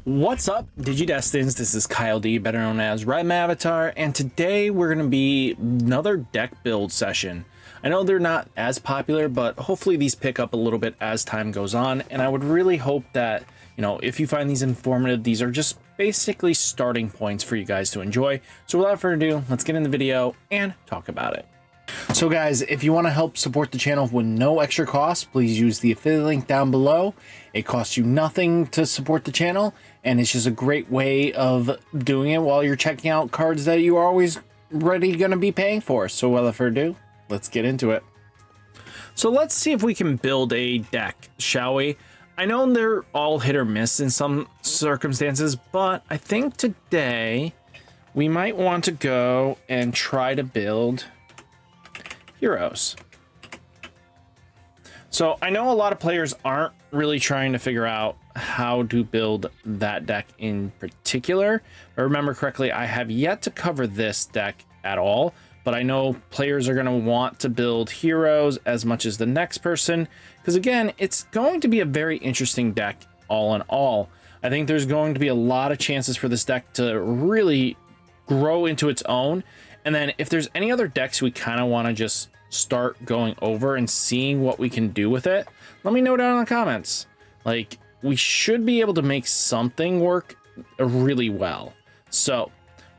What's up, Digidestins? This is Kyle D, better known as RideMyAvatar, and today we're going to be another deck build session. I know they're not as popular, but hopefully these pick up a little bit as time goes on, and I would really hope that, if you find these informative, these are just basically starting points for you guys to enjoy. So without further ado, let's get in the video and talk about it. So guys, if you want to help support the channel with no extra cost, please use the affiliate link down below. It costs you nothing to support the channel, and it's just a great way of doing it while you're checking out cards that you are always ready going to be paying for. So without further ado, let's get into it. So let's see if we can build a deck, shall we? I know they're all hit or miss in some circumstances, but I think today we might want to go and try to build heroes. So I know a lot of players aren't really trying to figure out how to build that deck in particular. If I remember correctly, I have yet to cover this deck at all, but I know players are going to want to build heroes as much as the next person, because again, it's going to be a very interesting deck all in all. I think there's going to be a lot of chances for this deck to really grow into its own. And then if there's any other decks we kind of want to just start going over and seeing what we can do with it, let me know down in the comments. Like, we should be able to make something work really well. So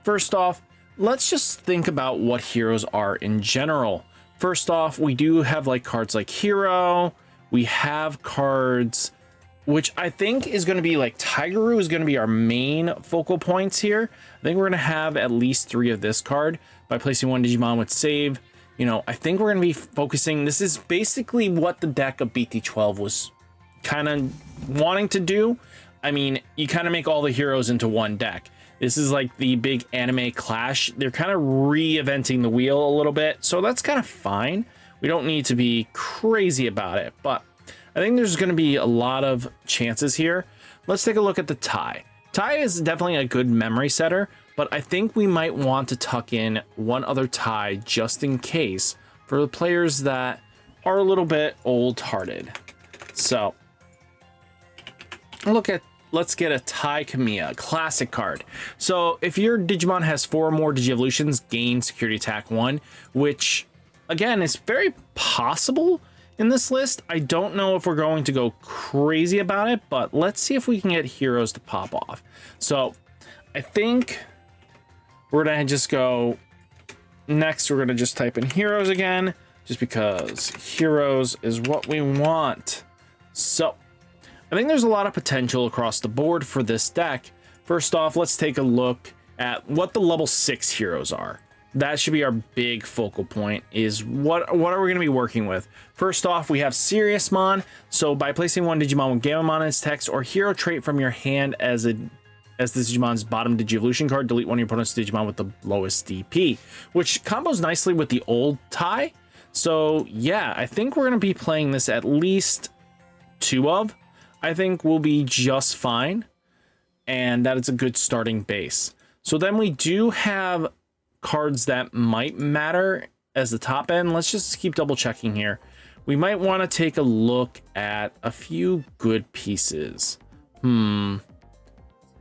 first off, let's just think about what heroes are in general. First off, we do have like cards like Hero. We have cards which I think is going to be like Tigeru is going to be our main focal points here. I think we're going to have at least 3 of this card by placing 1 Digimon with save. I think we're going to be focusing. This is basically what the deck of BT-21 was kind of wanting to do. I mean, you kind of make all the heroes into one deck. This is like the big anime clash. They're kind of reinventing the wheel a little bit. So that's kind of fine. We don't need to be crazy about it, but I think there's going to be a lot of chances here. Let's take a look at the tie. Tie is definitely a good memory setter, but I think we might want to tuck in one other tie just in case for the players that are a little bit old-hearted. So let's get a tie Kamiya, classic card. So if your Digimon has 4 or more Digievolutions, gain security attack 1, which again is very possible in this list. I don't know if we're going to go crazy about it, but let's see if we can get heroes to pop off. So I think we're gonna just go next. We're gonna just type in heroes again, just because heroes is what we want. So I think there's a lot of potential across the board for this deck. First off, let's take a look at what the level 6 heroes are. That should be our big focal point, is what are we going to be working with? First off, we have Seriousmon. So by placing 1 Digimon with Gamamon in its text or hero trait from your hand as this Digimon's bottom Digievolution card, delete 1 of your opponent's Digimon with the lowest DP, which combos nicely with the old tie. So yeah, I think we're going to be playing this at least 2 of. I think we'll be just fine, and that is a good starting base. So then we do have cards that might matter as the top end. Let's just keep double checking here. We might want to take a look at a few good pieces. Well,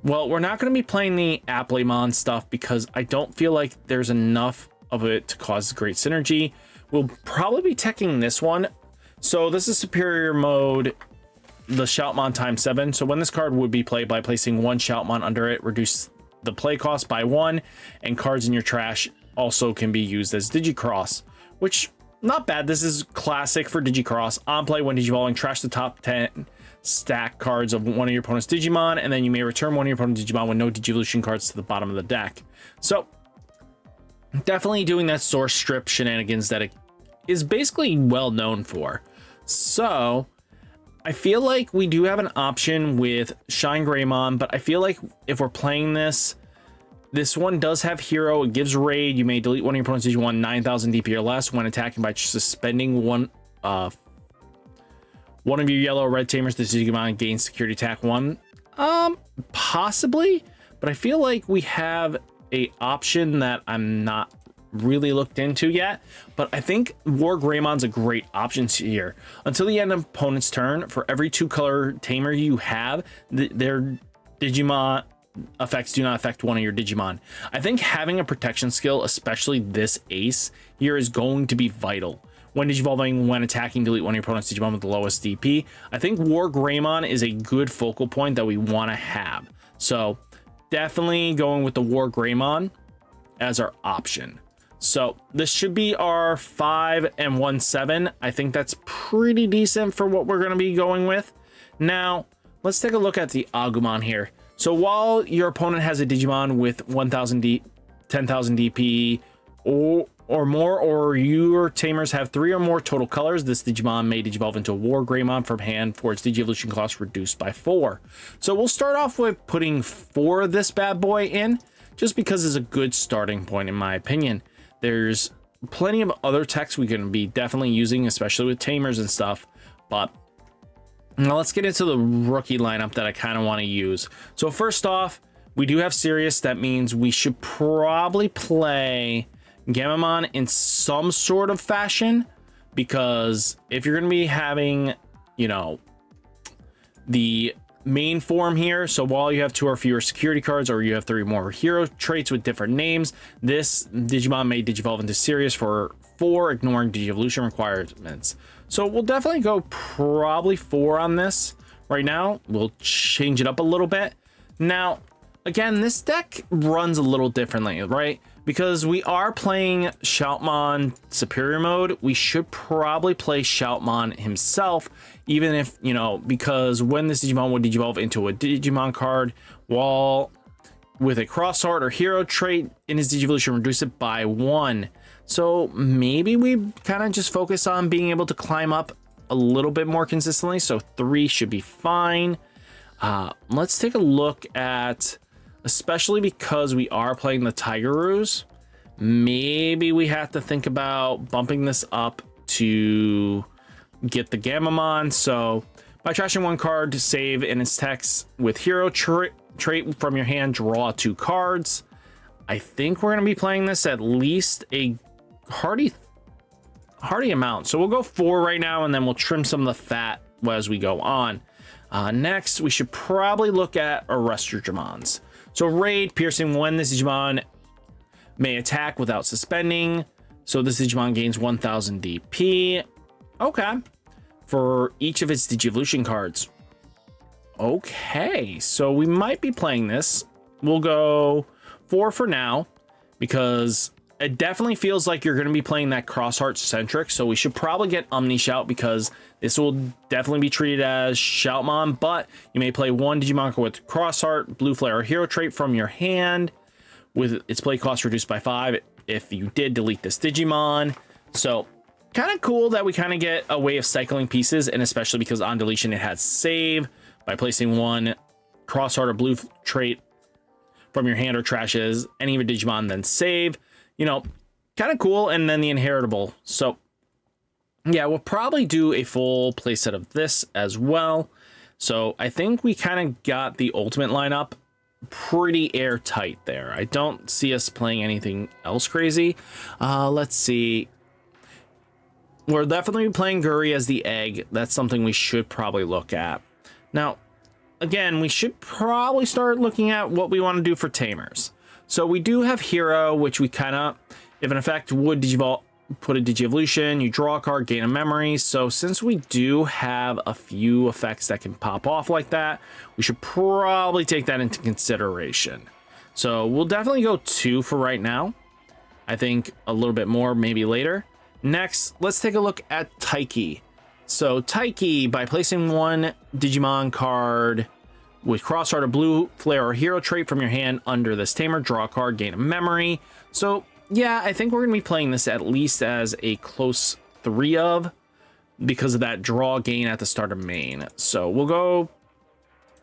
we're not going to be playing the Applemon stuff because I don't feel like there's enough of it to cause great synergy. We'll probably be teching this one. So this is superior mode, the Shoutmon ×7. So when this card would be played, by placing 1 Shoutmon under it, reduce the play cost by 1, and cards in your trash also can be used as Digicross, which not bad. This is classic for Digicross. On play, when Digivolving, trash the top 10 stack cards of 1 of your opponent's Digimon, and then you may return 1 of your opponent's Digimon with no Digivolution cards to the bottom of the deck. So definitely doing that source strip shenanigans that it is basically well known for. So I feel like we do have an option with Shine Greymon, but I feel like if we're playing this one does have hero. It gives raid. You may delete 1 of your opponent's Digimon 9,000 DP or less when attacking by suspending one of your yellow or red tamers. This Digimon gains security attack 1. Possibly, but I feel like we have a option that I'm not really looked into yet, but I think War Greymon's a great option here. Until the end of opponent's turn, for every 2-color tamer you have, their Digimon effects do not affect one of your Digimon. I think having a protection skill, especially this ace here, is going to be vital. When Digivolving, when attacking, delete one of your opponent's Digimon with the lowest DP. I think War Greymon is a good focal point that we want to have. So definitely going with the War Greymon as our option. So this should be our 5 and 1/7. I think that's pretty decent for what we're going to be going with. Now, let's take a look at the Agumon here. So while your opponent has a Digimon with 10,000 DP or more, or your tamers have 3 or more total colors, this Digimon may Digivolve into a War Greymon from hand for its Digievolution cost reduced by 4. So we'll start off with putting 4 of this bad boy in, just because it's a good starting point in my opinion. There's plenty of other techs we can be definitely using, especially with tamers and stuff, but now let's get into the rookie lineup that I kind of want to use. So first off, we do have Sirius. That means we should probably play Gamamon in some sort of fashion, because if you're going to be having, you know, the main form here, so while you have 2 or fewer security cards, or you have 3 more hero traits with different names, this Digimon may Digivolve into Sirius for 4, ignoring Digievolution requirements. So we'll definitely go probably 4 on this. Right now, we'll change it up a little bit. Now, again, this deck runs a little differently, right? Because we are playing Shoutmon Superior Mode, we should probably play Shoutmon himself, even if, you know, because when this Digimon would Digivolve into a Digimon card, while with a Cross Heart or Hero trait in his Digivolution, reduce it by 1. So maybe we kind of just focus on being able to climb up a little bit more consistently. So 3 should be fine. Let's take a look at, especially because we are playing the Tigeroos, maybe we have to think about bumping this up to get the Gamamon. So by trashing 1 card to save in its text with Hero trait from your hand, draw 2 cards. I think we're going to be playing this at least a hearty amount. So we'll go 4 right now, and then we'll trim some of the fat as we go on. Next, we should probably look at our rest Digimons. So Raid, piercing when this Digimon may attack without suspending. So this Digimon gains 1000 DP. Okay. For each of its Digievolution cards. Okay, so we might be playing this. We'll go 4 for now, because it definitely feels like you're going to be playing that Crossheart centric. So we should probably get Omnishout, because this will definitely be treated as Shoutmon, but you may play 1 Digimon with Crossheart, Blue Flare, or Hero trait from your hand with its play cost reduced by 5 if you did delete this Digimon. So kind of cool that we kind of get a way of cycling pieces, and especially because on deletion it has save by placing 1 Crossheart or Blue trait from your hand or trashes any of your Digimon, then save. You know, kind of cool. And then the inheritable. So yeah, we'll probably do a full playset of this as well. So I think we kind of got the ultimate lineup pretty airtight there. I don't see us playing anything else crazy. Let's see. We're definitely playing Guri as the egg. That's something we should probably look at. Now, again, we should probably start looking at what we want to do for tamers. So we do have Hero, which we kind of, if an effect would Digivolve, put a Digievolution, you draw a card, gain a memory. So since we do have a few effects that can pop off like that, we should probably take that into consideration. So we'll definitely go 2 for right now. I think a little bit more maybe later. Next, let's take a look at Taiki. So Taiki, by placing 1 Digimon card with Crossheart or Blue Flare or Hero trait from your hand under this tamer, draw a card, gain a memory. So yeah, I think we're going to be playing this at least as a close 3 of, because of that draw gain at the start of main. So we'll go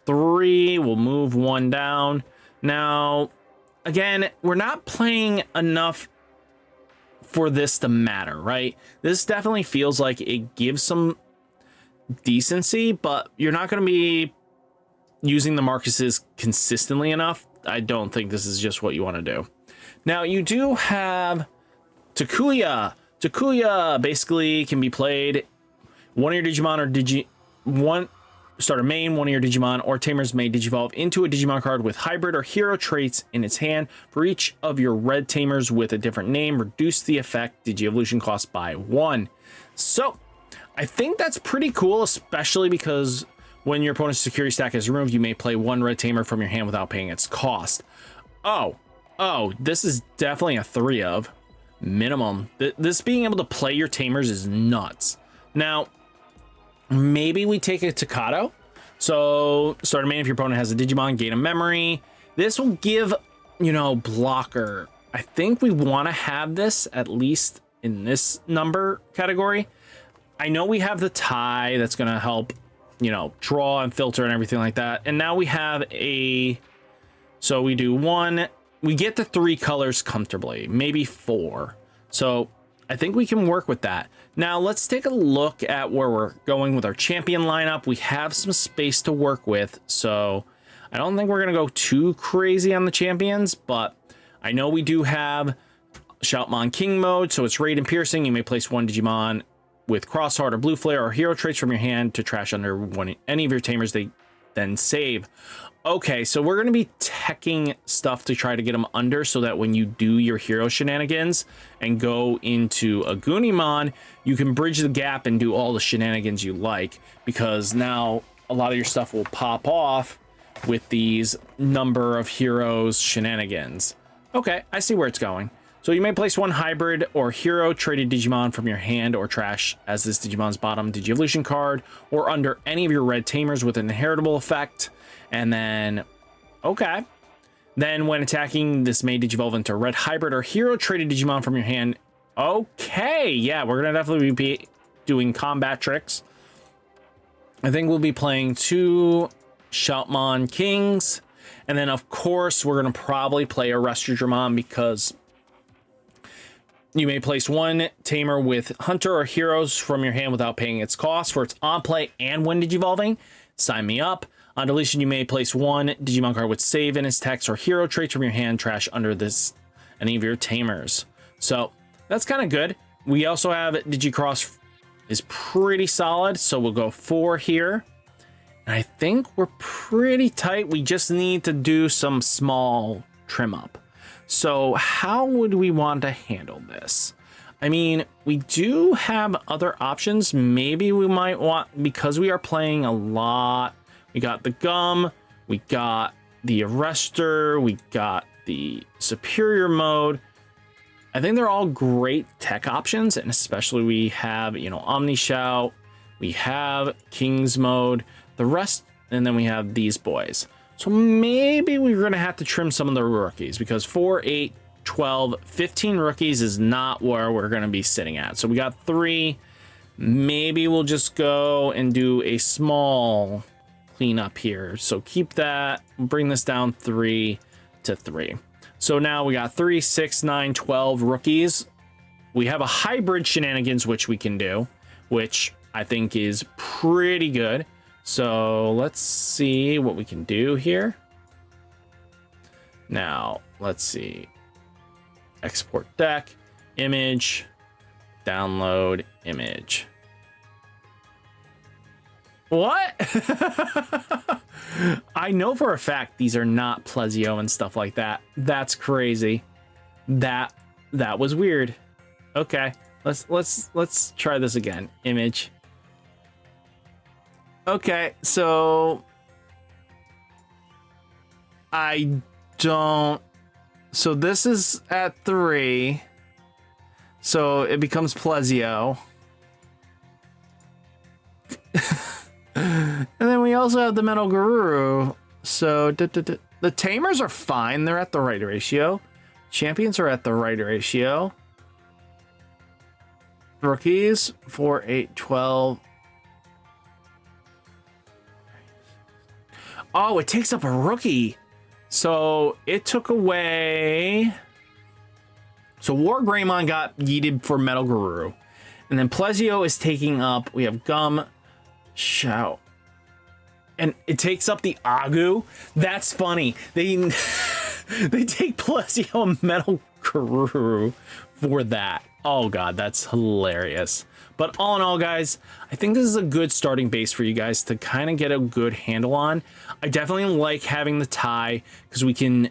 3, we'll move 1 down. Now, again, we're not playing enough for this to matter, right? This definitely feels like it gives some decency, but you're not going to be using the Marcuses consistently enough. I don't think this is just what you want to do. Now, you do have Takuya. Takuya basically can be played one of your Digimon or starter main, one of your Digimon or Tamers may Digivolve into a Digimon card with hybrid or hero traits in its hand. For each of your red Tamers with a different name, reduce the effect Digi-Evolution cost by 1. So, I think that's pretty cool, especially because when your opponent's security stack is removed, you may play one red Tamer from your hand without paying its cost. Oh, this is definitely a 3 of minimum. This being able to play your Tamers is nuts. Now, maybe we take a Takato. So, starter main, if your opponent has a Digimon, gain a memory. This will give, blocker. I think we want to have this at least in this number category. I know we have the tie that's going to help, draw and filter and everything like that. And now we have so we do 1, we get the 3 colors comfortably, maybe 4. So I think we can work with that. Now let's take a look at where we're going with our champion lineup. We have some space to work with, so I don't think we're going to go too crazy on the champions, but I know we do have Shoutmon King mode, so it's raid and piercing. You may place one Digimon with Cross Heart or Blue Flare or hero traits from your hand to trash under any of your Tamers they then save. Okay, so we're going to be teching stuff to try to get them under so that when you do your hero shenanigans and go into a Goonimon, you can bridge the gap and do all the shenanigans you like, because now a lot of your stuff will pop off with these number of heroes shenanigans. Okay, I see where it's going. So you may place one hybrid or hero traded Digimon from your hand or trash as this Digimon's bottom Digi-Evolution card, or under any of your red Tamers with an inheritable effect. And then, okay. Then when attacking, this may Digivolve into a red hybrid or hero traded Digimon from your hand. Okay, yeah, we're going to definitely be doing combat tricks. I think we'll be playing 2 Shoutmon Kings. And then, of course, we're going to probably play a Restridramon because you may place one Tamer with Hunter or Heroes from your hand without paying its cost for its on play and when Digivolving. Sign me up. On deletion, you may place one Digimon card with save in its text or hero traits from your hand, trash under any of your Tamers. So that's kind of good. We also have Digicross is pretty solid, so we'll go 4 here. And I think we're pretty tight. We just need to do some small trim up. So how would we want to handle this? I mean, we do have other options. Maybe we might want, because we are playing a lot, we got the Gum, we got the Arrestor, we got the Superior mode. I think they're all great tech options, and especially we have, Omni Shout, we have King's mode, the rest, and then we have these boys. So maybe we're going to have to trim some of the rookies, because 4, 8, 12, 15 rookies is not where we're going to be sitting at. So we got 3. Maybe we'll just go and do a small cleanup here. So keep that, bring this down 3 to 3. So now we got 3, 6, 9, 12 rookies. We have a hybrid shenanigans, which we can do, which I think is pretty good. So let's see what we can do here. Now, let's see. Export deck, image, download image. What? I know for a fact these are not Plezio and stuff like that. That's crazy. That was weird. Okay, let's try this again. Image. Okay, so so this is at 3. So it becomes Plezio. And then we also have the Metal Guru. So the Tamers are fine. They're at the right ratio. Champions are at the right ratio. Rookies, 4, 8, 12. Oh, it takes up a rookie. So it took away. So War Greymon got yeeted for Metal Guru. And then Plezio is taking up. We have Gum, Shout. And it takes up the Agu. That's funny. They take Plezio and Metal Guru for that. Oh god, that's hilarious. But all in all, guys, I think this is a good starting base for you guys to kind of get a good handle on. I definitely like having the tie because we can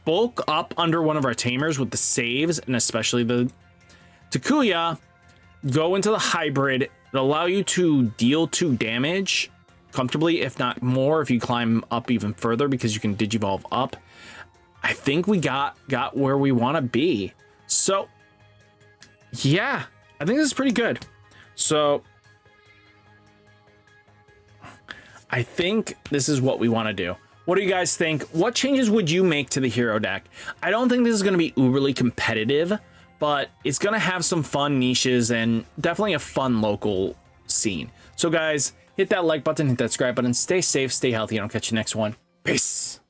bulk up under one of our tamers with the saves, and especially the Takuya, go into the hybrid. It'll allow you to deal 2 damage comfortably, if not more, if you climb up even further because you can digivolve up. I think we got where we want to be. So yeah, I think this is pretty good. So I think this is what we want to do. What do you guys think? What changes would you make to the hero deck? I don't think this is going to be uberly competitive, but it's going to have some fun niches and definitely a fun local scene. So guys, hit that like button, hit that subscribe button, stay safe, stay healthy, and I'll catch you next one. Peace.